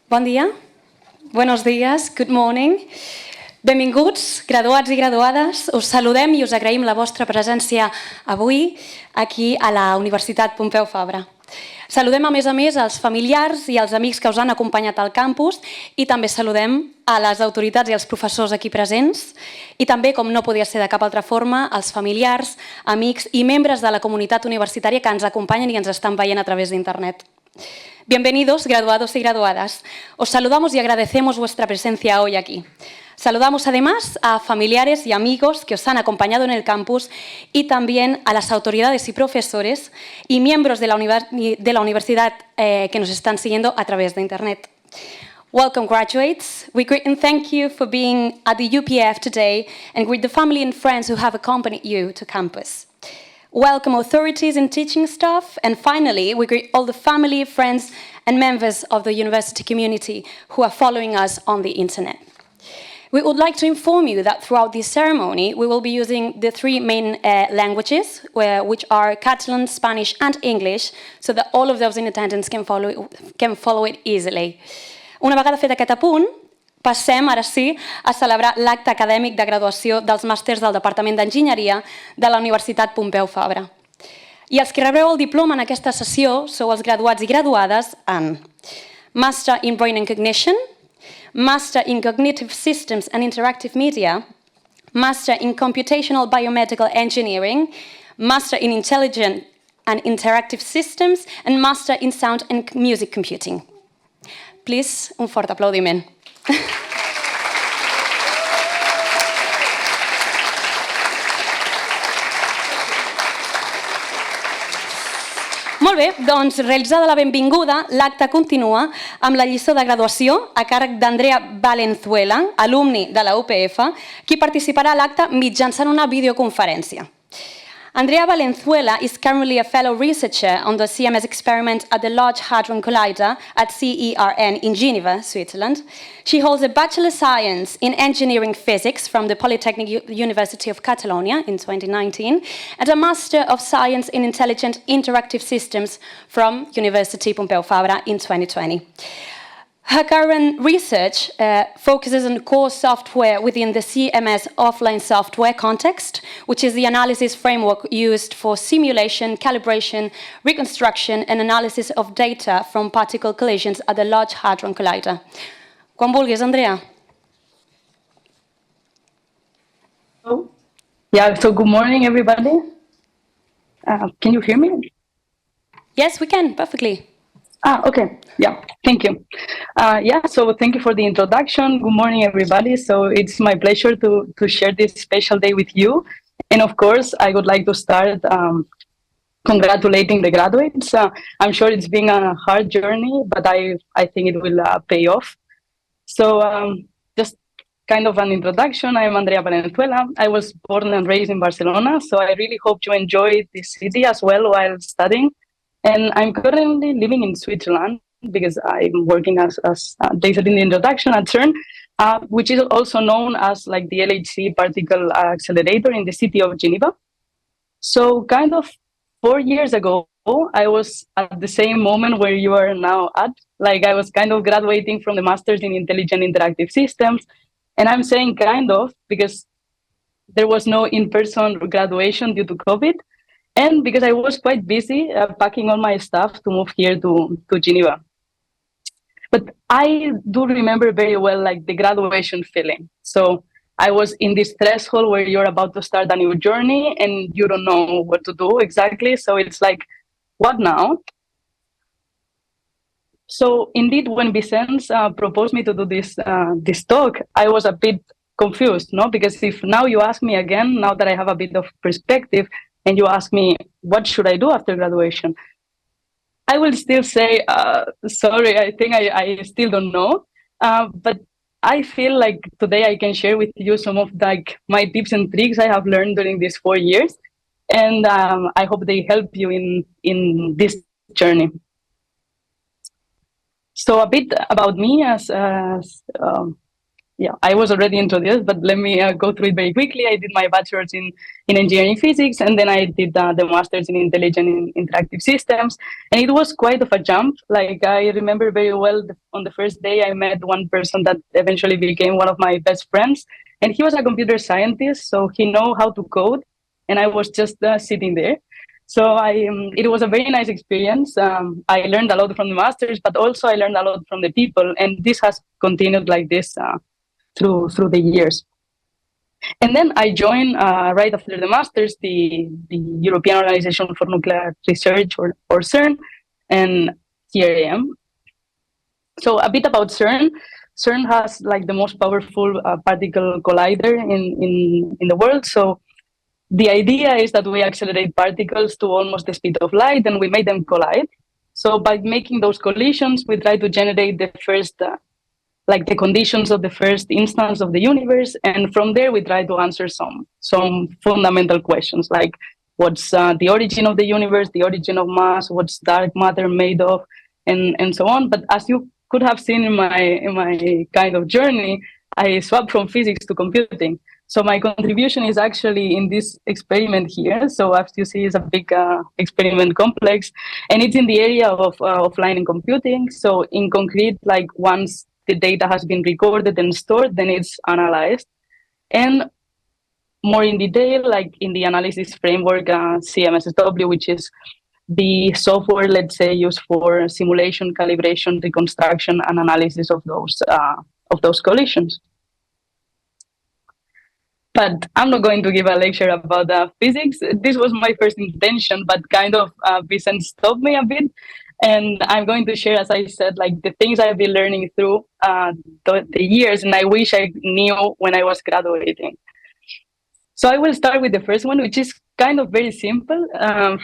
Bon dia, buenos días, good morning. Benvinguts, graduats i graduades. Us saludem i us agraïm la vostra presència avui aquí a la Universitat Pompeu Fabra. Saludem a més els familiars i els amics que us han acompanyat al campus i també saludem a les autoritats i els professors aquí presents i també, com no podia ser de cap altra forma, als familiars, amics i membres de la comunitat universitària que ens acompanyen i ens estan veient a través d'internet. Bienvenidos, graduados y graduadas. Os saludamos y agradecemos vuestra presencia hoy aquí. Saludamos además a familiares y amigos que os han acompañado en el campus y también a las autoridades y profesores y miembros de la universidad que nos están siguiendo a través de internet. Welcome, graduates. We greet and thank you for being at the UPF today and greet the family and friends who have accompanied you to campus. Welcome authorities and teaching staff, and finally, we greet all the family, friends, and members of the university community who are following us on the internet. We would like to inform you that throughout this ceremony, we will be using the three main languages, which are Catalan, Spanish, and English, so that all of those in attendance can follow it easily. Una vegada fet aquest apunt, passem, ara sí, a celebrar l'acte acadèmic de graduació dels màsters del Departament d'Enginyeria de la Universitat Pompeu Fabra. I els que rebreu el diploma en aquesta sessió sou els graduats i graduades en Master in Brain and Cognition, Master in Cognitive Systems and Interactive Media, Master in Computational Biomedical Engineering, Master in Intelligent and Interactive Systems, and Master in Sound and Music Computing. Please, un fort aplaudiment. Molt bé, doncs realitzada la benvinguda, l'acte continua amb la lliçó de graduació a càrrec d'Andrea Valenzuela, alumni de la UPF, qui participarà a l'acte mitjançant una videoconferència. Andrea Valenzuela is currently a fellow researcher on the CMS experiment at the Large Hadron Collider at CERN in Geneva, Switzerland. She holds a Bachelor of Science in Engineering Physics from the Polytechnic University of Catalonia in 2019 and a Master of Science in Intelligent Interactive Systems from University Pompeu Fabra in 2020. Her current research focuses on core software within the CMS offline software context, which is the analysis framework used for simulation, calibration, reconstruction, and analysis of data from particle collisions at the Large Hadron Collider. Quan vulguis, Andrea. So good morning, everybody. Can you hear me? Yes, we can, perfectly. Okay. Yeah, thank you. So thank you for the introduction. Good morning, everybody. So it's my pleasure to share this special day with you. And of course, I would like to start congratulating the graduates. I'm sure it's been a hard journey, but I think it will pay off. So just kind of an introduction. I'm Andrea Valenzuela. I was born and raised in Barcelona, so I really hope you enjoyed this city as well while studying. And I'm currently living in Switzerland because I'm working as they said in the introduction at CERN, which is also known as like the LHC particle accelerator in the city of Geneva. So kind of 4 years ago, I was at the same moment where you are now at. Like I was kind of graduating from the Masters in Intelligent Interactive Systems. And I'm saying kind of because there was no in-person graduation due to COVID. And because I was quite busy packing all my stuff to move here to Geneva. But I do remember very well like the graduation feeling. So I was in this threshold where you're about to start a new journey and you don't know what to do exactly. So it's like, what now? So indeed, when Vicente proposed me to do this talk, I was a bit confused, no? Because if now you ask me again, now that I have a bit of perspective, and you ask me, what should I do after graduation? I will still say, sorry, I think I still don't know. But I feel like today I can share with you some of like my tips and tricks I have learned during these 4 years. And I hope they help you in this journey. So a bit about me as yeah, I was already introduced, but let me go through it very quickly. I did my bachelor's in engineering physics, and then I did the master's in intelligent and interactive systems. And it was quite of a jump. Like I remember very well on the first day, I met one person that eventually became one of my best friends, and he was a computer scientist, so he know how to code, and I was just sitting there. So it was a very nice experience. I learned a lot from the masters, but also I learned a lot from the people, and this has continued like this through the years. And then I joined right after the masters the European Organization for Nuclear Research, or CERN, and here I am. So a bit about CERN. CERN has like the most powerful particle collider in the world. So the idea is that we accelerate particles to almost the speed of light, and we make them collide. So by making those collisions, we try to generate the first like the conditions of the first instance of the universe, and from there we try to answer some fundamental questions like what's the origin of the universe, the origin of mass, what's dark matter made of, and so on. But as you could have seen in my kind of journey, I swapped from physics to computing. So my contribution is actually in this experiment here. So as you see, it's a big experiment complex, and it's in the area of offline and computing. So in concrete, like once the data has been recorded and stored, then it's analyzed. And more in detail, like in the analysis framework, CMSSW, which is the software, let's say, used for simulation, calibration, reconstruction, and analysis of those collisions. But I'm not going to give a lecture about physics. This was my first intention, but kind of Vicent stopped me a bit. And I'm going to share, as I said, like the things I've been learning through the years, and I wish I knew when I was graduating. So I will start with the first one, which is kind of very simple,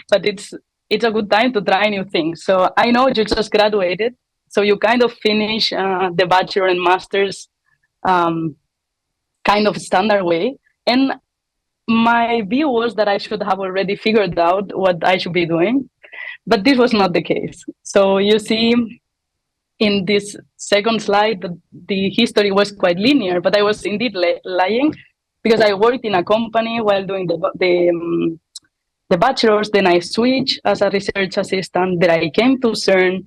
but it's a good time to try new things. So I know you just graduated, so you kind of finish the bachelor and master's kind of standard way. And my view was that I should have already figured out what I should be doing. But this was not the case. So you see in this second slide that the history was quite linear, but I was indeed lying because I worked in a company while doing the bachelor's. Then I switched as a research assistant. Then I came to CERN.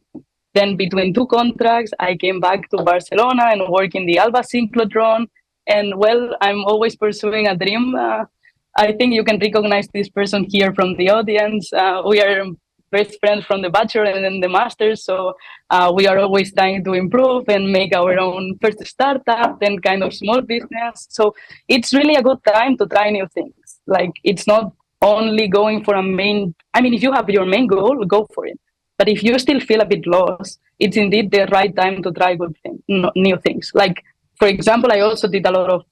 Then between two contracts, I came back to Barcelona and worked in the Alba synchrotron. And well, I'm always pursuing a dream. I think you can recognize this person here from the audience. We are best friends from the bachelor and then the master's. So we are always trying to improve and make our own first startup, then kind of small business. So it's really a good time to try new things. Like it's not only going for if you have your main goal, go for it. But if you still feel a bit lost, it's indeed the right time to try new things. Like, for example, I also did a lot of,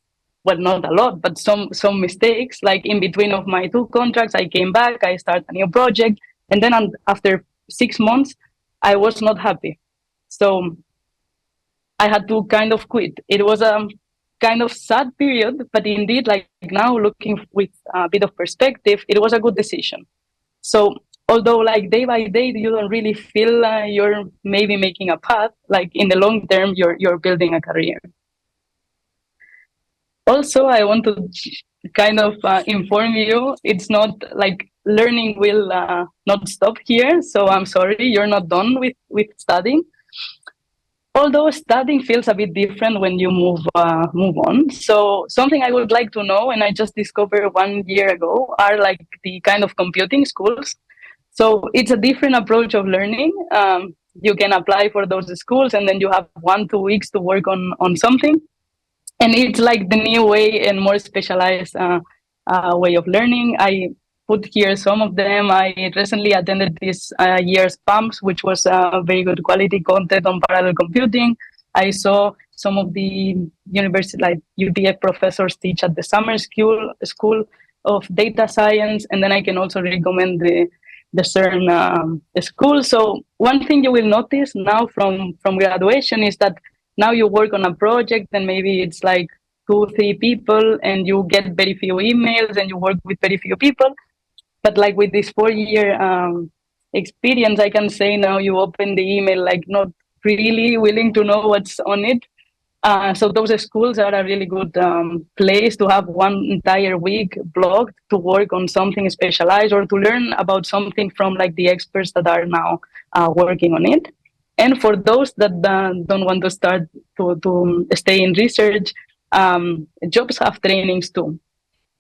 well, not a lot, but some mistakes. Like in between of my two contracts, I came back, I started a new project. And then after 6 months, I was not happy. So I had to kind of quit. It was a kind of sad period, but indeed, like now looking with a bit of perspective, it was a good decision. So although like day by day, you don't really feel you're maybe making a path, like in the long term, you're building a career. Also, I want to kind of inform you, it's not like learning will not stop here. So I'm sorry, you're not done with studying. Although studying feels a bit different when you move on. So something I would like to know, and I just discovered 1 year ago, are like the kind of computing schools. So it's a different approach of learning. You can apply for those schools, and then you have 1-2 weeks to work on something. And it's like the new way and more specialized way of learning. I put here some of them. I recently attended this year's PAMS, which was very good quality content on parallel computing. I saw some of the university, like UPF professors teach at the summer school of data science. And then I can also recommend the CERN school. So one thing you will notice now from graduation is that now you work on a project and maybe it's like 2-3 people and you get very few emails and you work with very few people. But like with this 4-year experience, I can say now you open the email like not really willing to know what's on it. So those schools are a really good place to have one entire week blocked to work on something specialized or to learn about something from like the experts that are now working on it. And for those that don't want to start to stay in research, jobs have trainings too.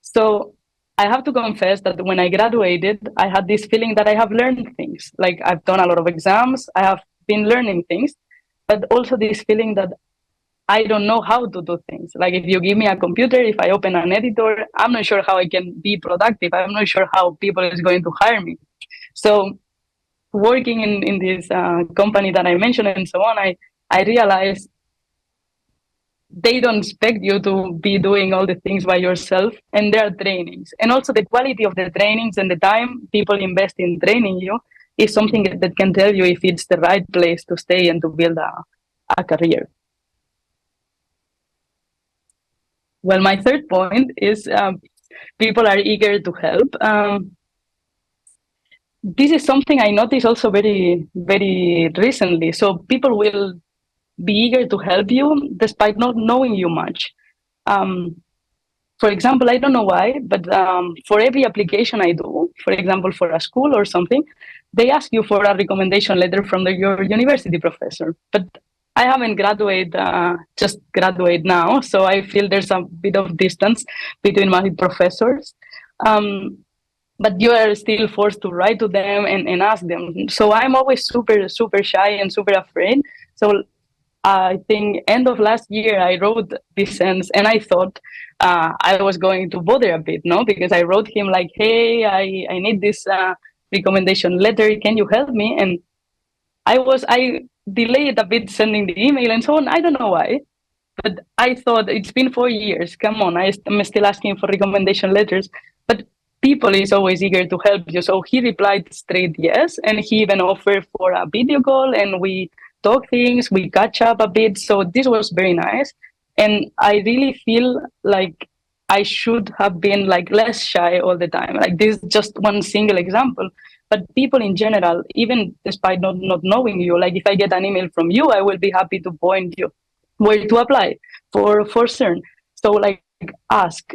So I have to confess that when I graduated, I had this feeling that I have learned things. Like I've done a lot of exams, I have been learning things, but also this feeling that I don't know how to do things. Like if you give me a computer, if I open an editor, I'm not sure how I can be productive. I'm not sure how people is going to hire me. So working in this company that I mentioned and so on, I realized they don't expect you to be doing all the things by yourself, and there are trainings. And also the quality of the trainings and the time people invest in training you is something that can tell you if it's the right place to stay and to build a career. Well, my third point is people are eager to help. This is something I noticed also very, very recently. So people will be eager to help you despite not knowing you much. Um, for example, I don't know why, but for every application I do, for example, for a school or something, they ask you for a recommendation letter from your university professor. But I haven't graduated, just graduate now, so I feel there's a bit of distance between my professors. Um, but you are still forced to write to them and ask them. So I'm always super, super shy and super afraid. So I think end of last year I wrote this sense, and I thought I was going to bother a bit, no, because I wrote him like, "Hey, I need this recommendation letter. Can you help me?" And I delayed a bit sending the email and so on. I don't know why, but I thought it's been 4 years. Come on, I'm still asking for recommendation letters, but people is always eager to help you. So he replied straight yes, and he even offered for a video call, and we talk things, we catch up a bit. So this was very nice, and I really feel like I should have been like less shy all the time. Like this is just one single example, but people in general, even despite not knowing you, like if I get an email from you, I will be happy to point you where to apply for CERN. So like ask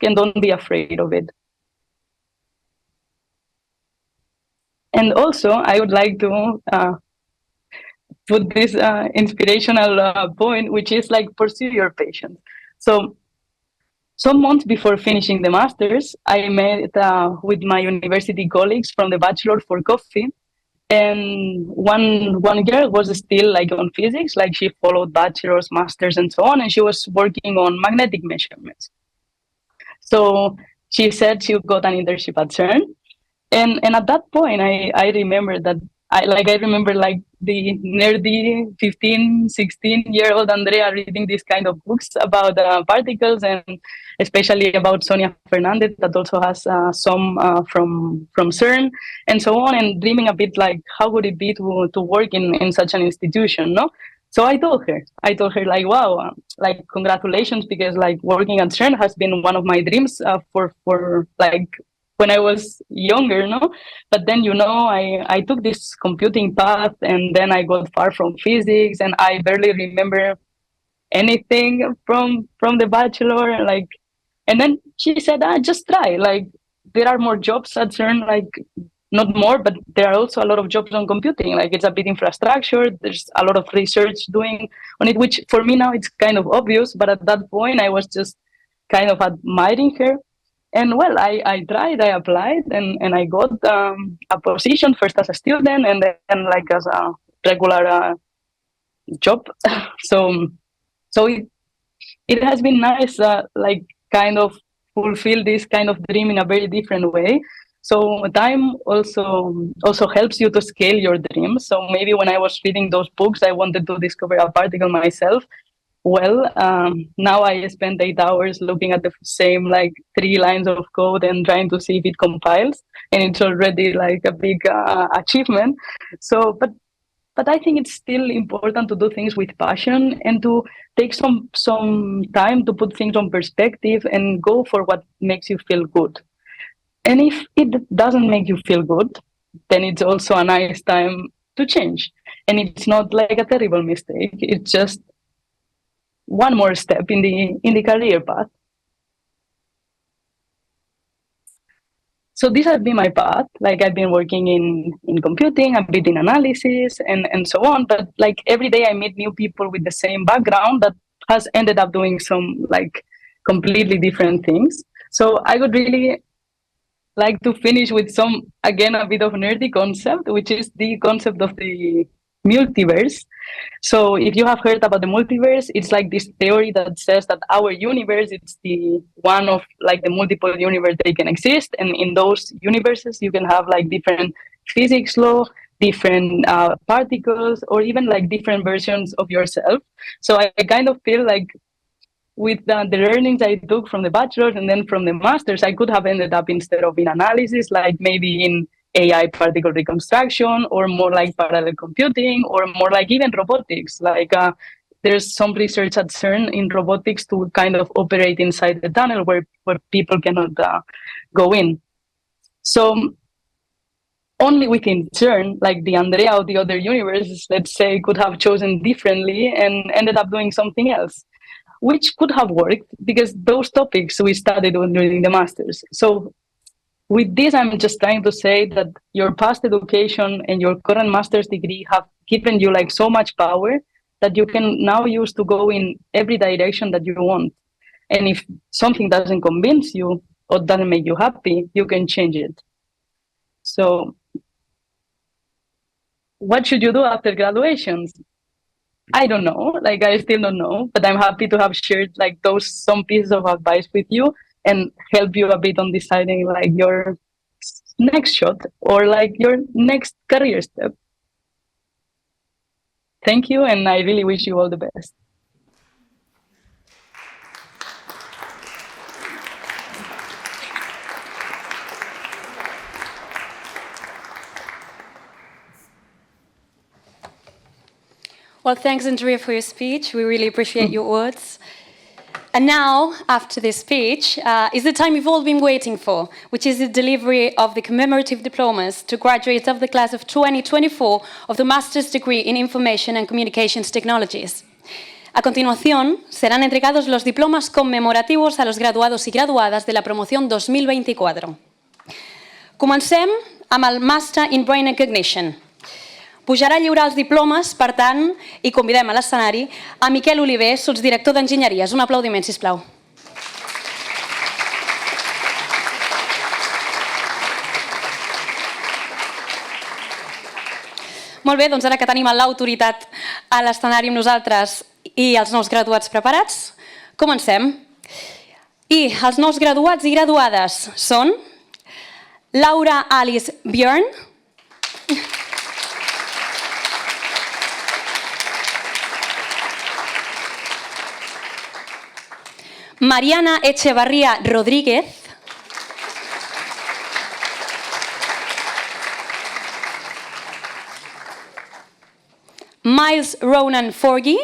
and don't be afraid of it. And also I would like to put this inspirational point, which is like pursue your passion. So some months before finishing the masters, I met with my university colleagues from the bachelor for coffee, and one girl was still like on physics, like she followed bachelor's, masters, and so on, and she was working on magnetic measurements. So she said she got an internship at CERN, and at that point I remember that I remember like the nerdy 15, 16-year-old Andrea reading these kind of books about particles, and especially about Sonia Fernandez that also has some from CERN and so on, and dreaming a bit like how would it be to work in such an institution, no? So I told her like, wow, like congratulations, because like working at CERN has been one of my dreams for like when I was younger, no? But then, I took this computing path, and then I got far from physics, and I barely remember anything from the bachelor. Like, and then she said, just try. Like, there are more jobs at CERN, like not more, but there are also a lot of jobs on computing. Like, it's a bit infrastructure. There's a lot of research doing on it, which for me now it's kind of obvious. But at that point, I was just kind of admiring her. And well, I tried, I applied, and I got a position first as a student, and then like as a regular job. so so it has been nice, like kind of fulfill this kind of dream in a very different way. So time also helps you to scale your dreams. So maybe when I was reading those books, I wanted to discover a particle myself. Well, now I spend 8 hours looking at the same like 3 lines of code and trying to see if it compiles, and it's already like a big achievement. So, but I think it's still important to do things with passion and to take some time to put things on perspective and go for what makes you feel good. And if it doesn't make you feel good, then it's also a nice time to change. And it's not like a terrible mistake. It's just one more step in the career path. So this has been my path. Like I've been working in computing, a bit in analysis and so on. But like every day I meet new people with the same background that has ended up doing some like completely different things. So I would really like to finish with some, again, a bit of nerdy concept, which is the concept of the multiverse. So if you have heard about the multiverse, it's like this theory that says that our universe, it's the one of like the multiple universe they can exist. And in those universes, you can have like different physics law, different particles, or even like different versions of yourself. So I kind of feel like with the learnings I took from the bachelor's and then from the master's, I could have ended up instead of in analysis, like maybe in AI particle reconstruction, or more like parallel computing, or more like even robotics. Like there's some research at CERN in robotics to kind of operate inside the tunnel where people cannot go in. So only within CERN, like the Andrea or the other universes, let's say, could have chosen differently and ended up doing something else, which could have worked because those topics we studied during the masters. So with this, I'm just trying to say that your past education and your current master's degree have given you like so much power that you can now use to go in every direction that you want. And if something doesn't convince you or doesn't make you happy, you can change it. So what should you do after graduation? I don't know, like I still don't know, but I'm happy to have shared like some pieces of advice with you and help you a bit on deciding like your next shot or like your next career step. Thank you, and I really wish you all the best. Well, thanks, Andrea, for your speech. We really appreciate your words. And now, after this speech, is the time we've all been waiting for, which is the delivery of the commemorative diplomas to graduates of the class of 2024 of the Master's Degree in Information and Communications Technologies. A continuación, serán entregados los diplomas conmemorativos a los graduados y graduades de la promoción 2024. Comencem amb el Master in Brain and Cognition. Pujarà a lliurar els diplomes, per tant, i convidem a l'escenari a Miquel Oliver, sotsdirector d'Enginyeries. Un aplaudiment, sisplau. Molt bé, doncs ara que tenim l'autoritat a l'escenari amb nosaltres i els nous graduats preparats, comencem. I els nous graduats i graduades són Laura Alice Björn, Mariana Echevarría Rodríguez, Miles Ronan Forgy,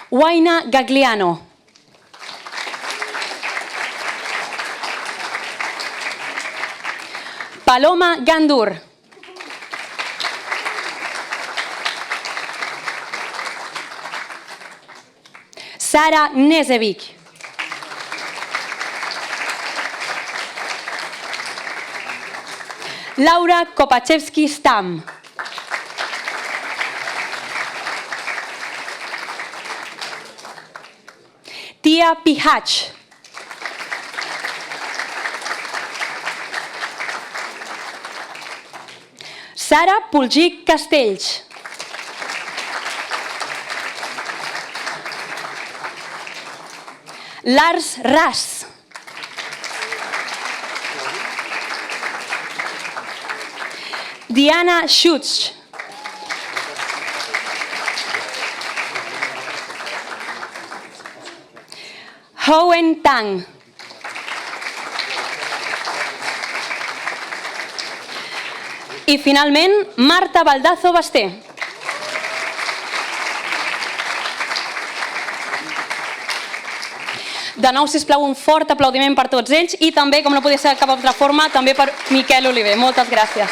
Waina Gagliano, Paloma Gandur, Sara Nezevic, Laura Kopachevski-Stam, Tia Pihach, Sara Pulgic Castells, Lars Ras, Diana Schutz, Hoen Tang, i finalment Marta Baldazo Basté. De nou, sisplau, un fort aplaudiment per tots ells i també, com no podia ser de cap altra forma, també per Miquel Oliver. Moltes gràcies.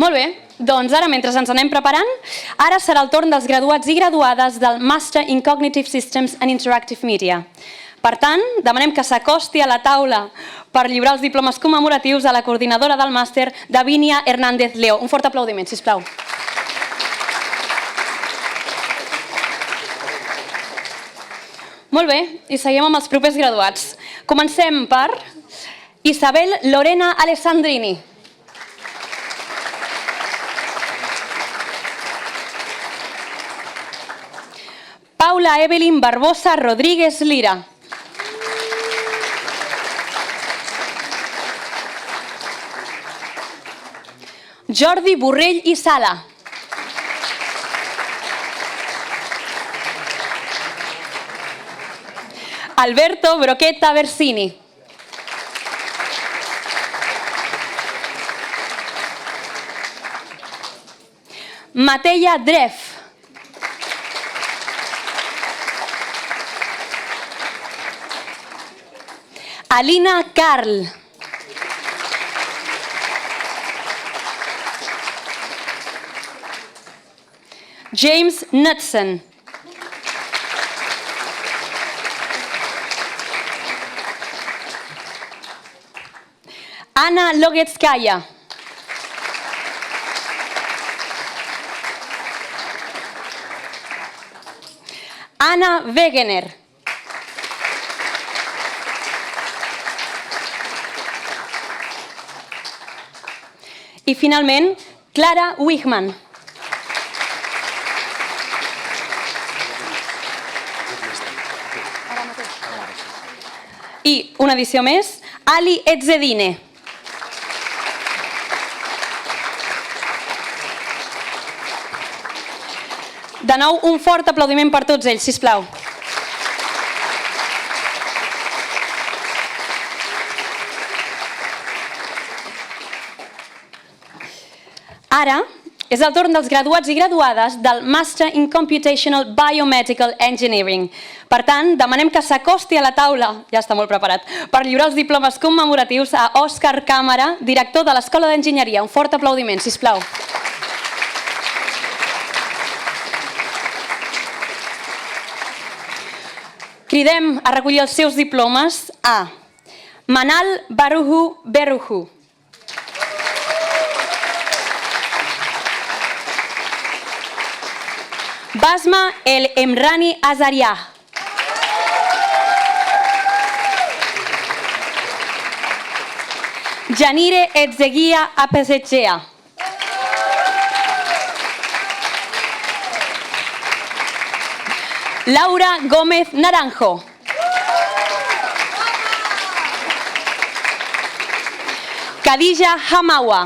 Molt bé, doncs ara, mentre ens anem preparant, ara serà el torn dels graduats i graduades del Master in Cognitive Systems and Interactive Media. Per tant, demanem que s'acosti a la taula per lliurar els diplomes commemoratius a la coordinadora del màster, Davinia Hernández Leo. Un fort aplaudiment, sisplau. Molt bé, i seguim amb els propers graduats. Comencem per Isabel Lorena Alessandrini. Paula Evelyn Barbosa Rodríguez Lira. Jordi Borrell i Sala. Alberto Broqueta Bersini. Mateia Dref. Alina Carl. James Knudsen. Anna Logetskaya. Anna Wegener. I finalment, Clara Wigman. I una edició més, Ali Etzedine. De nou, un fort aplaudiment per tots ells, sisplau. Ara és el torn dels graduats i graduades del Master in Computational Biomedical Engineering. Per tant, demanem que s'acosti a la taula, ja està molt preparat, per lliurar els diplomes commemoratius a Òscar Càmara, director de l'Escola d'Enginyeria. Un fort aplaudiment, sisplau. Cridem a recollir els seus diplomes a Manal Baruhu Beruhu. Basma El Emrani Azariah. Janire Etzeguia Apesechea. Laura Gómez Naranjo. Khadija Hamawa.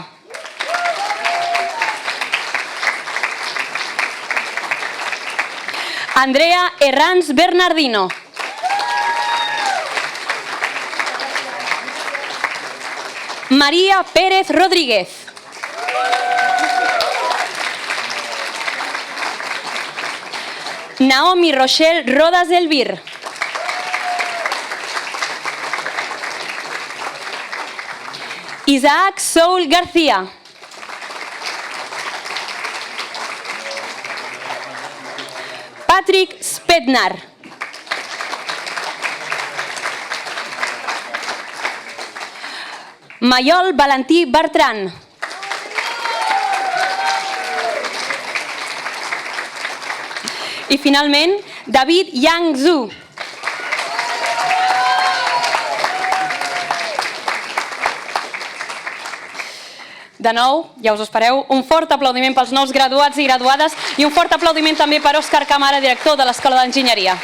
Andrea Herranz Bernardino. María Pérez Rodríguez. Naomi Rochelle Rodas Elvir. Isaac Soul García. Patrick Spednar. Mayol Valentí Bertran. I finalment, David Yang Zhu. De nou, ja us espereu, un fort aplaudiment pels nous graduats i graduades i un fort aplaudiment també per Òscar Càmara, director de l'Escola d'Enginyeria.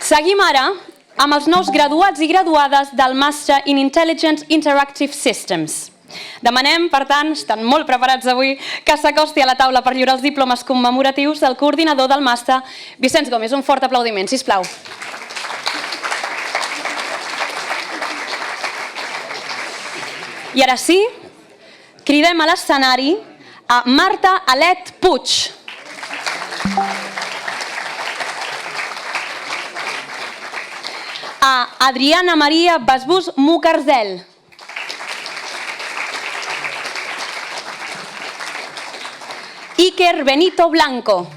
Seguim ara amb els nous graduats i graduades del Master in Intelligent Interactive Systems. Demanem, per tant, estan molt preparats avui, que s'acosti a la taula per lliurar els diplomes commemoratius del coordinador del màster, Vicenç Gómez. Un fort aplaudiment, sisplau. I ara sí, cridem a l'escenari a Marta Alet Puig. A Adriana Maria Basbús Mucarzel. Iker Benito Blanco.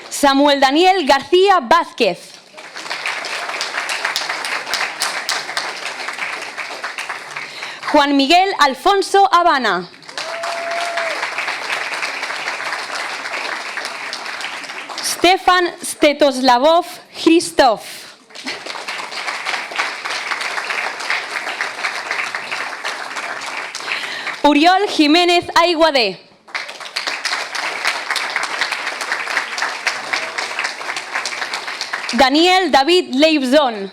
Samuel Daniel García Vázquez. Juan Miguel Alfonso Habana. Stefan Stetoslavov Christoph. Oriol Jiménez Aiguadé. Daniel David Leibson.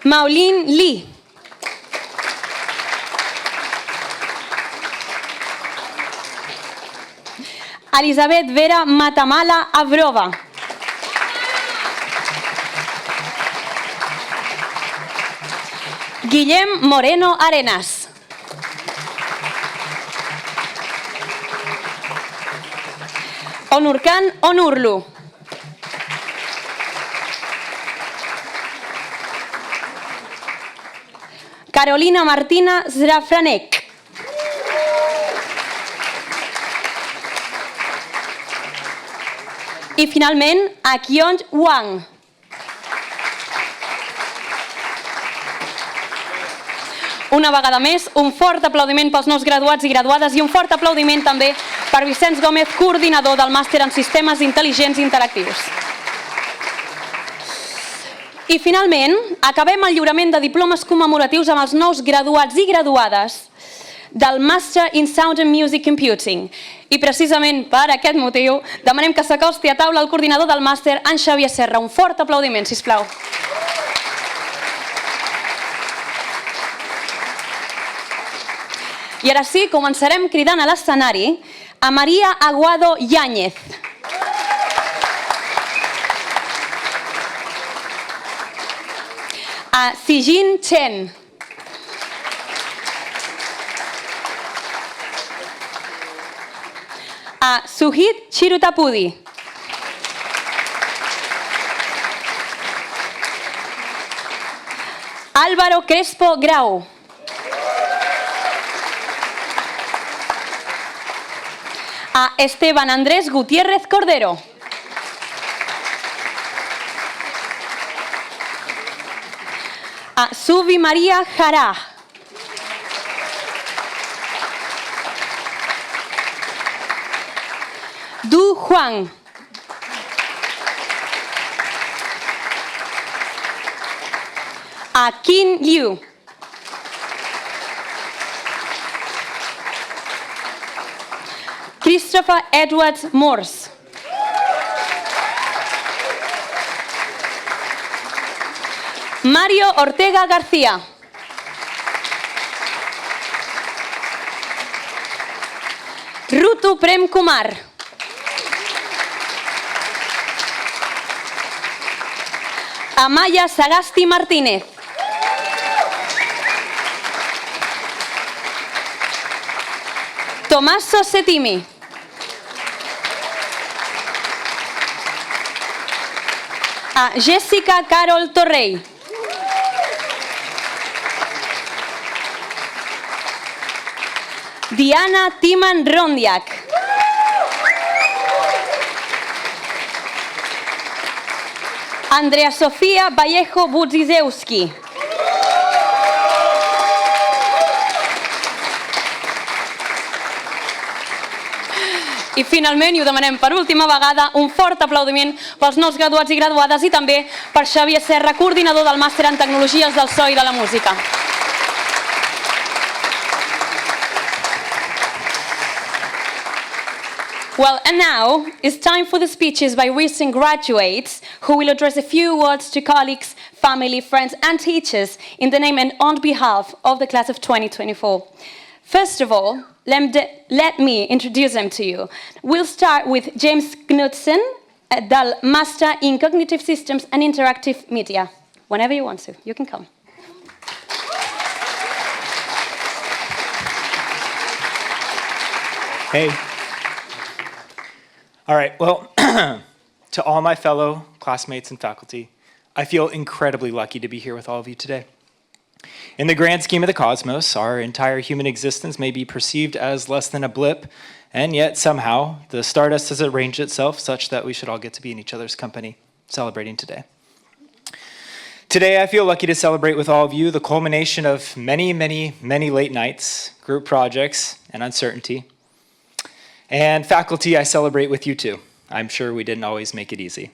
Maulin Lee. Elisabet Vera Matamala Abrova. Guillem Moreno Arenas. Onurkan Onurlu. Carolina Martina Zrafranek. I finalment, Akion Wang. Una vegada més, un fort aplaudiment pels nous graduats i graduades i un fort aplaudiment també per Vicenç Gómez, coordinador del Màster en Sistemes Intel·ligents Interactius. I finalment, acabem el lliurament de diplomes commemoratius amb els nous graduats i graduades del Master in Sound and Music Computing. I precisament per aquest motiu demanem que s'acosti a taula el coordinador del màster, en Xavier Serra. Un fort aplaudiment, sisplau. I ara sí, començarem cridant a l'escenari a Maria Aguado Yáñez. A Sijin Chen. A Suhit Chirutapudi. Álvaro Crespo Grau. A Esteban Andrés Gutiérrez Cordero. A Subi María Jara. Du Juan. A Qin Liu. Christopher Edward Morse. Mario Ortega García. Rutu Prem Kumar. Amaya Sagasti Martínez. Tommaso Setimi. A Jessica Carol Torrey. Diana Timan Rondiak. Andrea Sofia Vallejo Budzizewski. I finalment, i ho demanem per última vegada, un fort aplaudiment pels nous graduats i graduades i també per Xavier Serra, coordinador del Màster en Tecnologies del So i de la Música. Well, and now it's time for the speeches by recent graduates who will address a few words to colleagues, family, friends and teachers in the name and on behalf of the class of 2024. First of all, let me introduce them to you. We'll start with James Knudsen, del Master in Cognitive Systems and Interactive Media. Whenever you want to, you can come. Hey. All right, well, to all my fellow classmates and faculty, I feel incredibly lucky to be here with all of you today. In the grand scheme of the cosmos, our entire human existence may be perceived as less than a blip, and yet somehow the stardust has arranged itself such that we should all get to be in each other's company, celebrating today. Today, I feel lucky to celebrate with all of you the culmination of many, many, many late nights, group projects, and uncertainty. And faculty, I celebrate with you too. I'm sure we didn't always make it easy.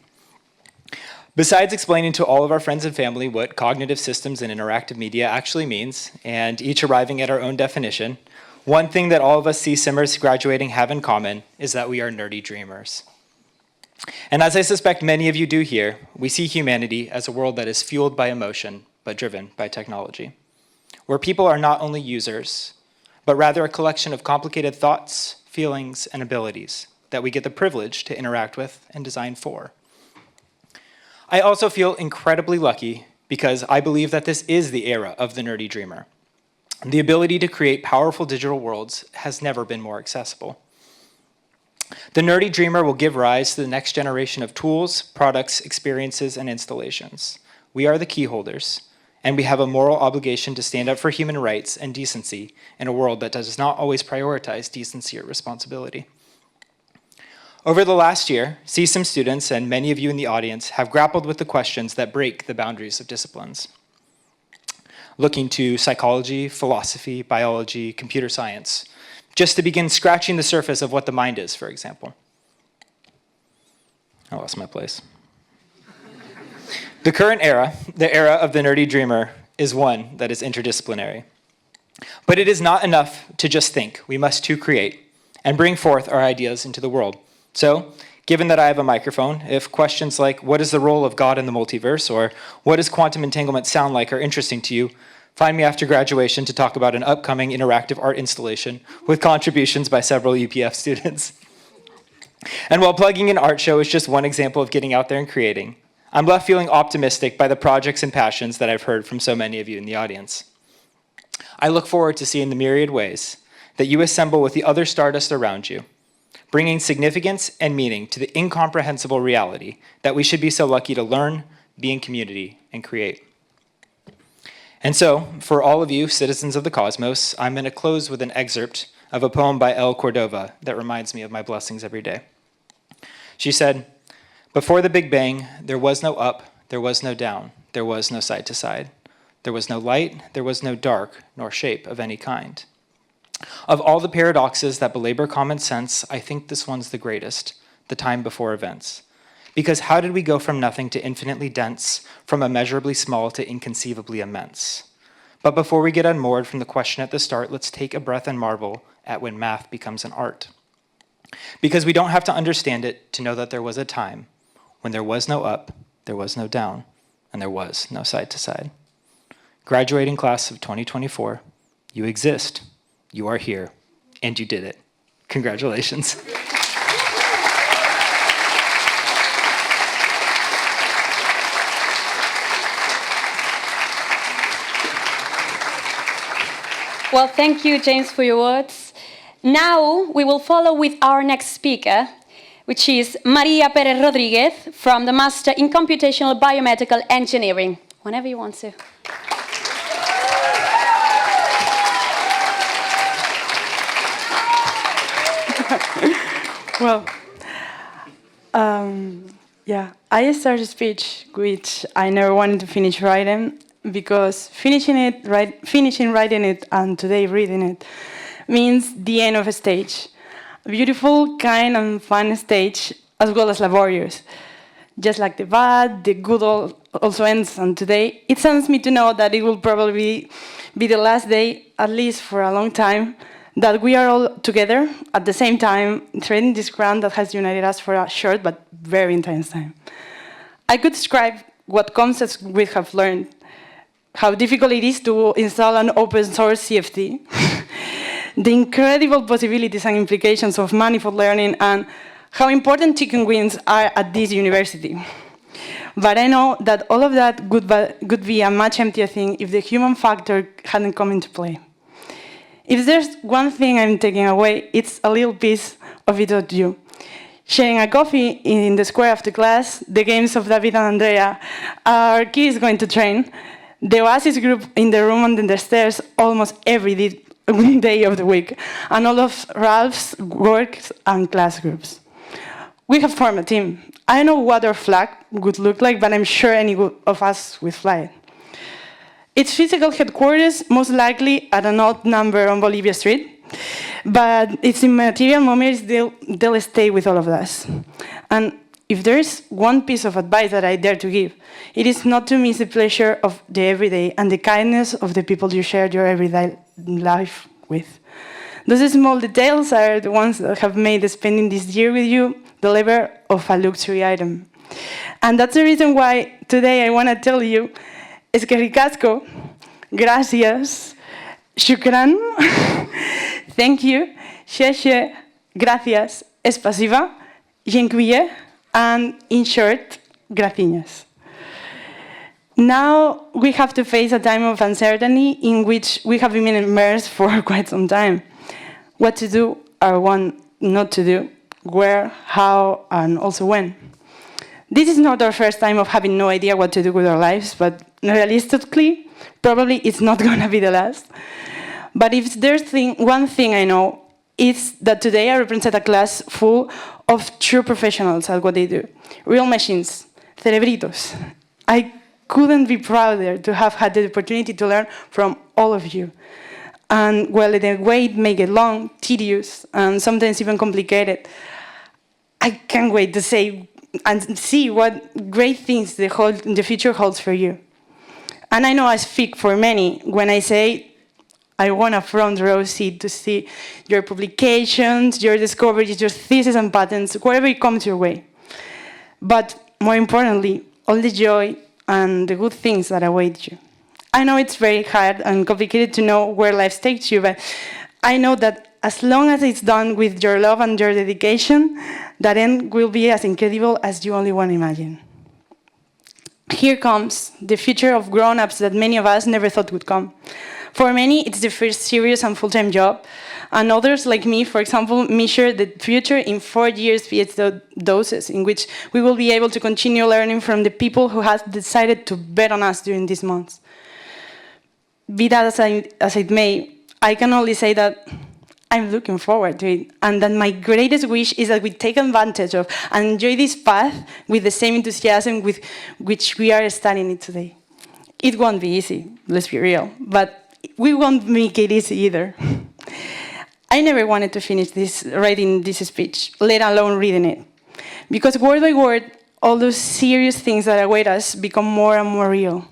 Besides explaining to all of our friends and family what cognitive systems and interactive media actually means, and each arriving at our own definition, one thing that all of us C-Simmers graduating have in common is that we are nerdy dreamers. And as I suspect many of you do here, we see humanity as a world that is fueled by emotion, but driven by technology, where people are not only users, but rather a collection of complicated thoughts, feelings, and abilities that we get the privilege to interact with and design for. I also feel incredibly lucky because I believe that this is the era of the nerdy dreamer. The ability to create powerful digital worlds has never been more accessible. The nerdy dreamer will give rise to the next generation of tools, products, experiences, and installations. We are the key holders, and we have a moral obligation to stand up for human rights and decency in a world that does not always prioritize decency or responsibility. Over the last year, CSIM students and many of you in the audience have grappled with the questions that break the boundaries of disciplines, looking to psychology, philosophy, biology, computer science, just to begin scratching the surface of what the mind is, for example. I lost my place. The current era, the era of the nerdy dreamer, is one that is interdisciplinary. But it is not enough to just think. We must too create and bring forth our ideas into the world. So, given that I have a microphone, if questions like, what is the role of God in the multiverse, or what does quantum entanglement sound like are interesting to you, find me after graduation to talk about an upcoming interactive art installation with contributions by several UPF students. And while plugging an art show is just one example of getting out there and creating, I'm left feeling optimistic by the projects and passions that I've heard from so many of you in the audience. I look forward to seeing the myriad ways that you assemble with the other stardust around you, bringing significance and meaning to the incomprehensible reality that we should be so lucky to learn, be in community, and create. And so, for all of you citizens of the cosmos, I'm going to close with an excerpt of a poem by El Cordova that reminds me of my blessings every day. She said, "Before the Big Bang, there was no up, there was no down, there was no side to side. There was no light, there was no dark, nor shape of any kind. Of all the paradoxes that belabor common sense, I think this one's the greatest, the time before events. Because how did we go from nothing to infinitely dense, from immeasurably small to inconceivably immense? But before we get unmoored from the question at the start, let's take a breath and marvel at when math becomes an art. Because we don't have to understand it to know that there was a time when there was no up, there was no down, and there was no side to side. Graduating class of 2024, you exist, you are here, and you did it. Congratulations." Well, thank you, James, for your words. Now we will follow with our next speaker, which is Maria Perez Rodriguez from the Master in Computational Biomedical Engineering. Whenever you want to. Well, I started a speech which I never wanted to finish writing because finishing writing it, and today reading it means the end of a stage. A beautiful, kind, and fun stage, as well as laborious. Just like the bad, the good also ends, and today it saddens me to know that it will probably be the last day, at least for a long time, that we are all together at the same time, treading this ground that has united us for a short but very intense time. I could describe what concepts we have learned, how difficult it is to install an open source CFD, the incredible possibilities and implications of manifold learning, and how important chicken wings are at this university. But I know that all of that would be a much emptier thing if the human factor hadn't come into play. If there's one thing I'm taking away, it's a little piece of it of you. sharing a coffee in the square after class, the games of David and Andrea, our kids going to train, the Oasis group in the room under the stairs almost every day of the week, and all of Ralph's work and class groups. We have formed a team. I don't know what our flag would look like, but I'm sure any of us will fly it. Its physical headquarters, most likely at an odd number on Bolivia Street, but its immaterial memories, they'll stay with all of us. And if there's one piece of advice that I dare to give, it is not to miss the pleasure of the everyday and the kindness of the people you share your everyday life with. Those small details are the ones that have made spending this year with you the level of a luxury item. And that's the reason why today I want to tell you, es que ricasco, gracias, shukran, thank you, xexe, gracias, espasiba, dziękuję, and in short, graciñas. Now we have to face a time of uncertainty in which we have been immersed for quite some time. What to do or what not to do, where, how, and also when. This is not our first time of having no idea what to do with our lives, but realistically, probably it's not going to be the last. But if there's one thing I know, it's that today I represent a class full of true professionals at what they do. Real machines, cerebritos. I couldn't be prouder to have had the opportunity to learn from all of you. And while the wait may get long, tedious, and sometimes even complicated, I can't wait to say and see what great things the future holds for you. And I know I speak for many when I say I want a front row seat to see your publications, your discoveries, your thesis and patents, whatever it comes your way. But more importantly, all the joy and the good things that await you. I know it's very hard and complicated to know where life takes you, but I know that as long as it's done with your love and your dedication, that end will be as incredible as you only want to imagine. Here comes the future of grown-ups that many of us never thought would come. For many, it's the first serious and full-time job, and others, like me, for example, measure the future in 4 years PhD doses, in which we will be able to continue learning from the people who have decided to bet on us during these months. Be that as it may, I can only say that I'm looking forward to it, and that my greatest wish is that we take advantage of and enjoy this path with the same enthusiasm with which we are studying it today. It won't be easy, let's be real, but we won't make it easy either. I never wanted to finish writing this speech, let alone reading it, because word by word, all those serious things that await us become more and more real.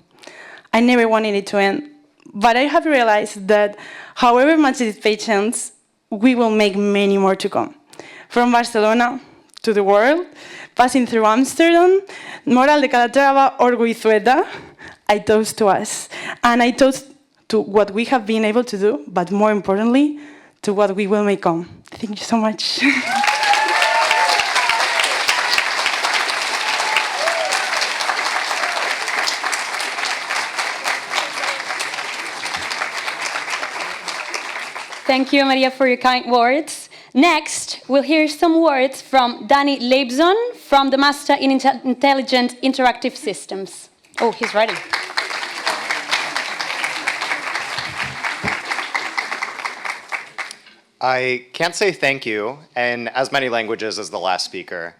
I never wanted it to end, but I have realized that however much this page ends, we will make many more to come. From Barcelona to the world, passing through Amsterdam, Moral de Calatrava or Goizueta, I toast to us. And I toast to what we have been able to do, but more importantly, to what we will make come. Thank you so much. Thank you, Maria, for your kind words. Next, we'll hear some words from Danny Leibson from the Master in Intelligent Interactive Systems. Oh, he's ready. I can't say thank you in as many languages as the last speaker,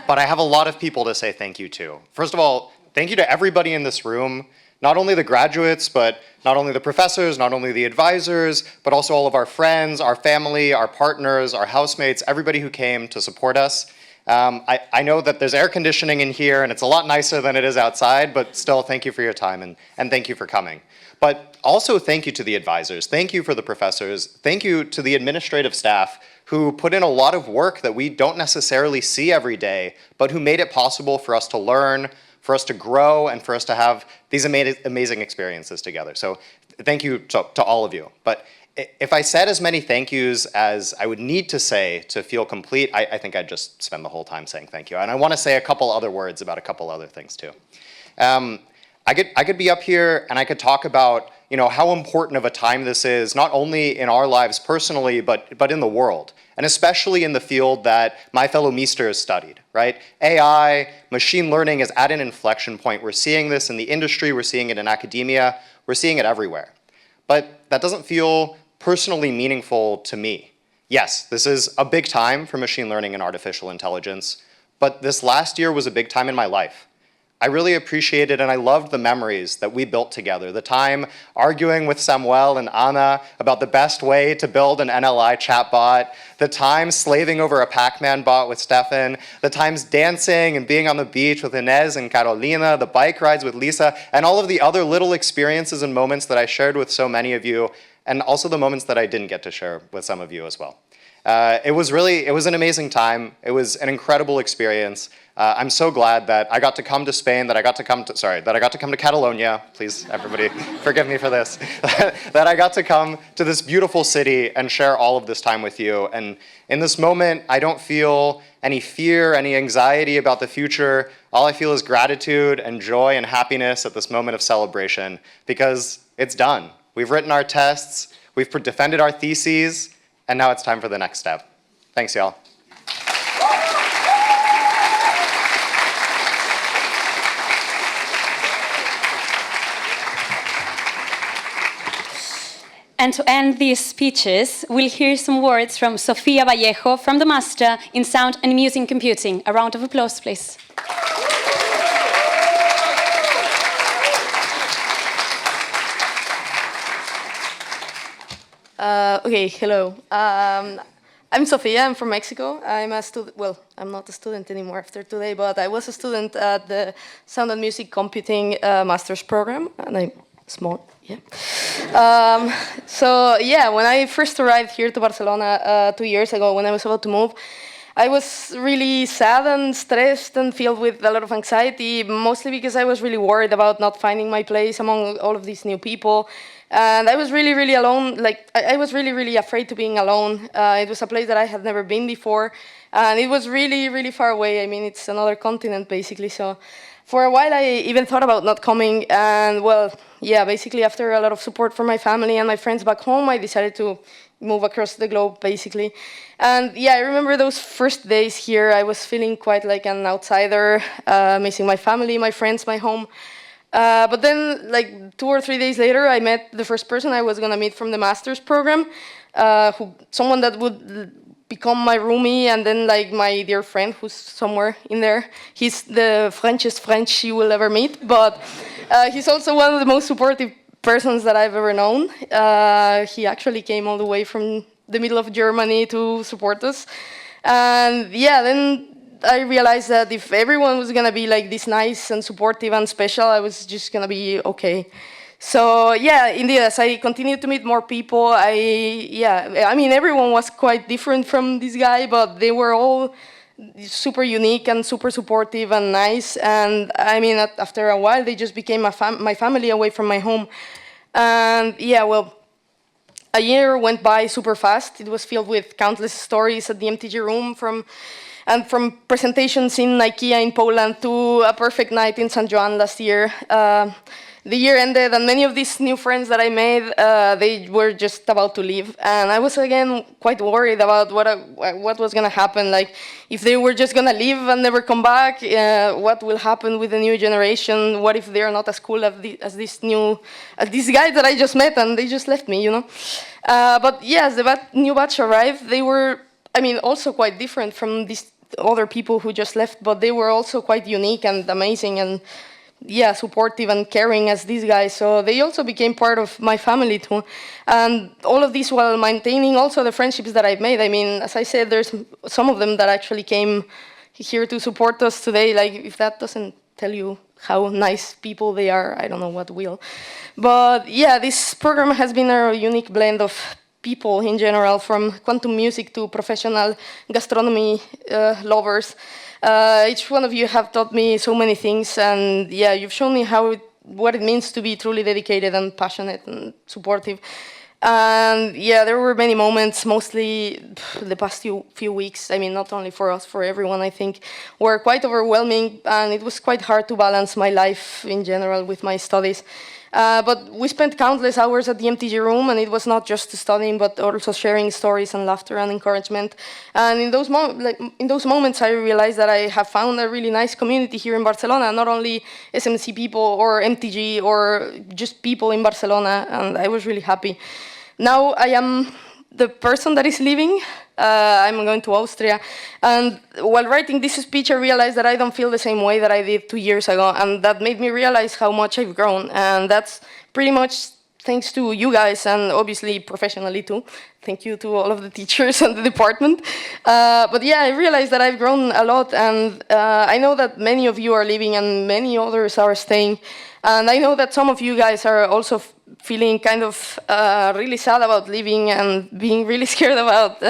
but I have a lot of people to say thank you to. First of all, thank you to everybody in this room, not only the graduates, but not only the professors, not only the advisors, but also all of our friends, our family, our partners, our housemates, everybody who came to support us. I know that there's air conditioning in here and it's a lot nicer than it is outside, but still thank you for your time and thank you for coming. But also thank you to the advisors, thank you for the professors, thank you to the administrative staff who put in a lot of work that we don't necessarily see every day, but who made it possible for us to learn, for us to grow, and for us to have these amazing experiences together. So thank you to all of you. But if I said as many thank yous as I would need to say to feel complete, I think I'd just spend the whole time saying thank you. And I want to say a couple other words about a couple other things too. I could be up here and I could talk about how important of a time this is, not only in our lives personally, but in the world, and especially in the field that my fellow Meisters studied, right? AI, machine learning is at an inflection point. We're seeing this in the industry, we're seeing it in academia, we're seeing it everywhere. But that doesn't feel personally meaningful to me. Yes, this is a big time for machine learning and artificial intelligence, but this last year was a big time in my life. I really appreciated and I loved the memories that we built together. The time arguing with Samuel and Anna about the best way to build an NLI chatbot, the time slaving over a Pac-Man bot with Stefan, the times dancing and being on the beach with Inez and Carolina, the bike rides with Lisa, and all of the other little experiences and moments that I shared with so many of you, and also the moments that I didn't get to share with some of you as well. It was an amazing time. It was an incredible experience. I'm so glad that I got to come to Spain, that I got to come to Catalonia. Please, everybody, forgive me for this. That I got to come to this beautiful city and share all of this time with you. And in this moment, I don't feel any fear, any anxiety about the future. All I feel is gratitude and joy and happiness at this moment of celebration, because it's done. We've written our tests, we've defended our theses, and now it's time for the next step. Thanks, y'all. And to end these speeches, we'll hear some words from Sofia Vallejo from the Master in Sound and Music Computing. A round of applause, please. Okay, hello. I'm Sofia, I'm from Mexico. I'm a student, well, I'm not a student anymore after today, but I was a student at the Sound and Music Computing Masters program, and I'm small, yeah. So yeah, when I first arrived here to Barcelona 2 years ago, when I was about to move, I was really sad and stressed and filled with a lot of anxiety, mostly because I was really worried about not finding my place among all of these new people. And I was really, really alone. Like, I was really, really afraid to being alone. It was a place that I had never been before. And it was really, really far away. I mean, it's another continent, basically. So for a while, I even thought about not coming. And, well, yeah, basically after a lot of support from my family and my friends back home, I decided to move across the globe, basically. And, yeah, I remember those first days here. I was feeling quite like an outsider, missing my family, my friends, my home. But then, like 2 or 3 days later, I met the first person I was going to meet from the master's program, someone that would become my roomie and then like my dear friend who's somewhere in there. He's the Frenchest French you will ever meet, but he's also one of the most supportive persons that I've ever known. He actually came all the way from the middle of Germany to support us. And yeah, then I realized that if everyone was gonna be like this nice and supportive and special, I was just gonna be okay. So yeah, indeed, as I continued to meet more people, I mean, everyone was quite different from this guy, but they were all super unique and super supportive and nice. And I mean, after a while, they just became my family away from my home. And yeah, well, a year went by super fast. It was filled with countless stories at the MTG room, from presentations in IKEA in Poland to a perfect night in San Juan last year. The year ended, and many of these new friends that I made, they were just about to leave. And I was, again, quite worried about what was going to happen. Like, if they were just going to leave and never come back, what will happen with the new generation? What if they're not as cool as these guys that I just met, and they just left me, you know? But yes, the new batch arrived. They were, I mean, also quite different from these other people who just left, but they were also quite unique and amazing and, yeah, supportive and caring as these guys. So they also became part of my family too. And all of this while maintaining also the friendships that I've made. I mean, as I said, there's some of them that actually came here to support us today. Like, if that doesn't tell you how nice people they are, I don't know what will. But yeah, this program has been a unique blend of people in general, from quantum music to professional gastronomy lovers. Each one of you have taught me so many things, and yeah, you've shown me what it means to be truly dedicated and passionate and supportive. And yeah, there were many moments, mostly the past few weeks, I mean, not only for us, for everyone, I think, were quite overwhelming, and it was quite hard to balance my life in general with my studies. But we spent countless hours at the MTG room, and it was not just studying, but also sharing stories and laughter and encouragement. And in those moments, I realized that I have found a really nice community here in Barcelona, not only SMC people or MTG or just people in Barcelona, and I was really happy. Now I am the person that is leaving. I'm going to Austria. And while writing this speech, I realized that I don't feel the same way that I did 2 years ago. And that made me realize how much I've grown. And that's pretty much thanks to you guys, and obviously professionally too. Thank you to all of the teachers and the department. But yeah, I realized that I've grown a lot. And I know that many of you are leaving and many others are staying. And I know that some of you guys are also feeling kind of really sad about leaving and being really scared about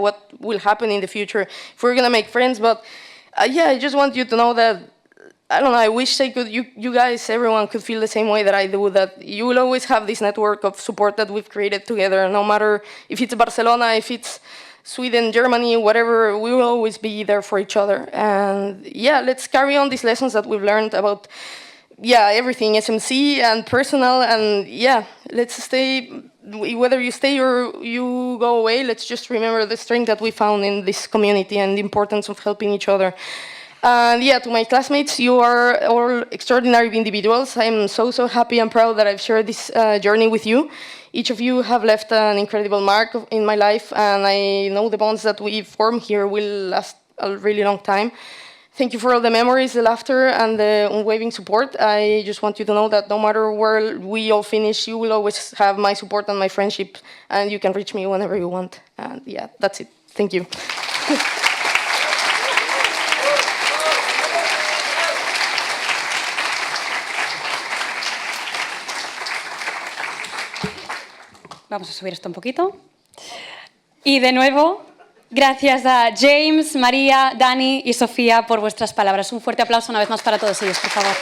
what will happen in the future if we're gonna make friends. But I just want you to know that, I don't know, I wish you guys, everyone could feel the same way that I do, that you will always have this network of support that we've created together, no matter if it's Barcelona, if it's Sweden, Germany, whatever, we will always be there for each other. And let's carry on these lessons that we've learned about everything, SMC and personal, and let's stay, whether you stay or you go away, let's just remember the strength that we found in this community and the importance of helping each other. And to my classmates, you are all extraordinary individuals. I'm so happy and proud that I've shared this journey with you. Each of you have left an incredible mark in my life, and I know the bonds that we form here will last a really long time. Thank you for all the memories, the laughter, and the unwavering support. I just want you to know that no matter where we all finish, you will always have my support and my friendship, and you can reach me whenever you want. And that's it. Thank you. Vamos a subir esto un poquito. Y de nuevo, gracias a James, María, Dani y Sofía por vuestras palabras. Un fuerte aplauso una vez más para todos ellos, por favor.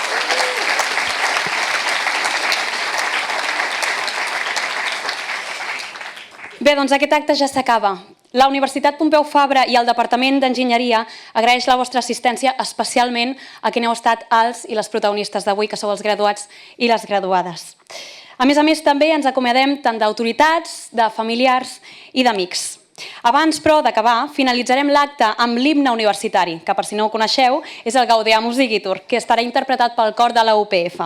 Bé, doncs aquest acte ja s'acaba. La Universitat Pompeu Fabra i el Departament d'Enginyeria agraeix la vostra assistència, especialment a qui n'heu estat els i les protagonistes d'avui, que sou els graduats i les graduades. A més, també ens acomiadem tant d'autoritats, de familiars i d'amics. Abans, però, d'acabar, finalitzarem l'acte amb l'himne universitari, que, per si no ho coneixeu, és el Gaudeamus Igitur, que estarà interpretat pel cor de la UPF.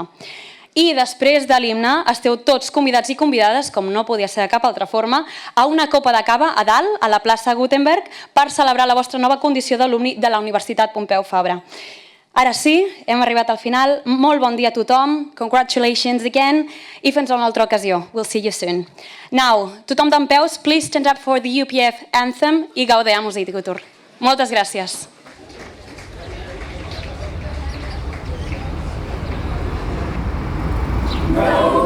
I després de l'himne esteu tots convidats i convidades, com no podia ser de cap altra forma, a una copa de cava a dalt, a la plaça Gutenberg, per celebrar la vostra nova condició d'alumni de la Universitat Pompeu Fabra. Ara sí, hem arribat al final. Molt bon dia a tothom. Congratulations again. I fins a una altra ocasió. We'll see you soon. Now, tothom d'en peus, please stand up for the UPF anthem i Gaudeamus Igitur. Moltes gràcies. No.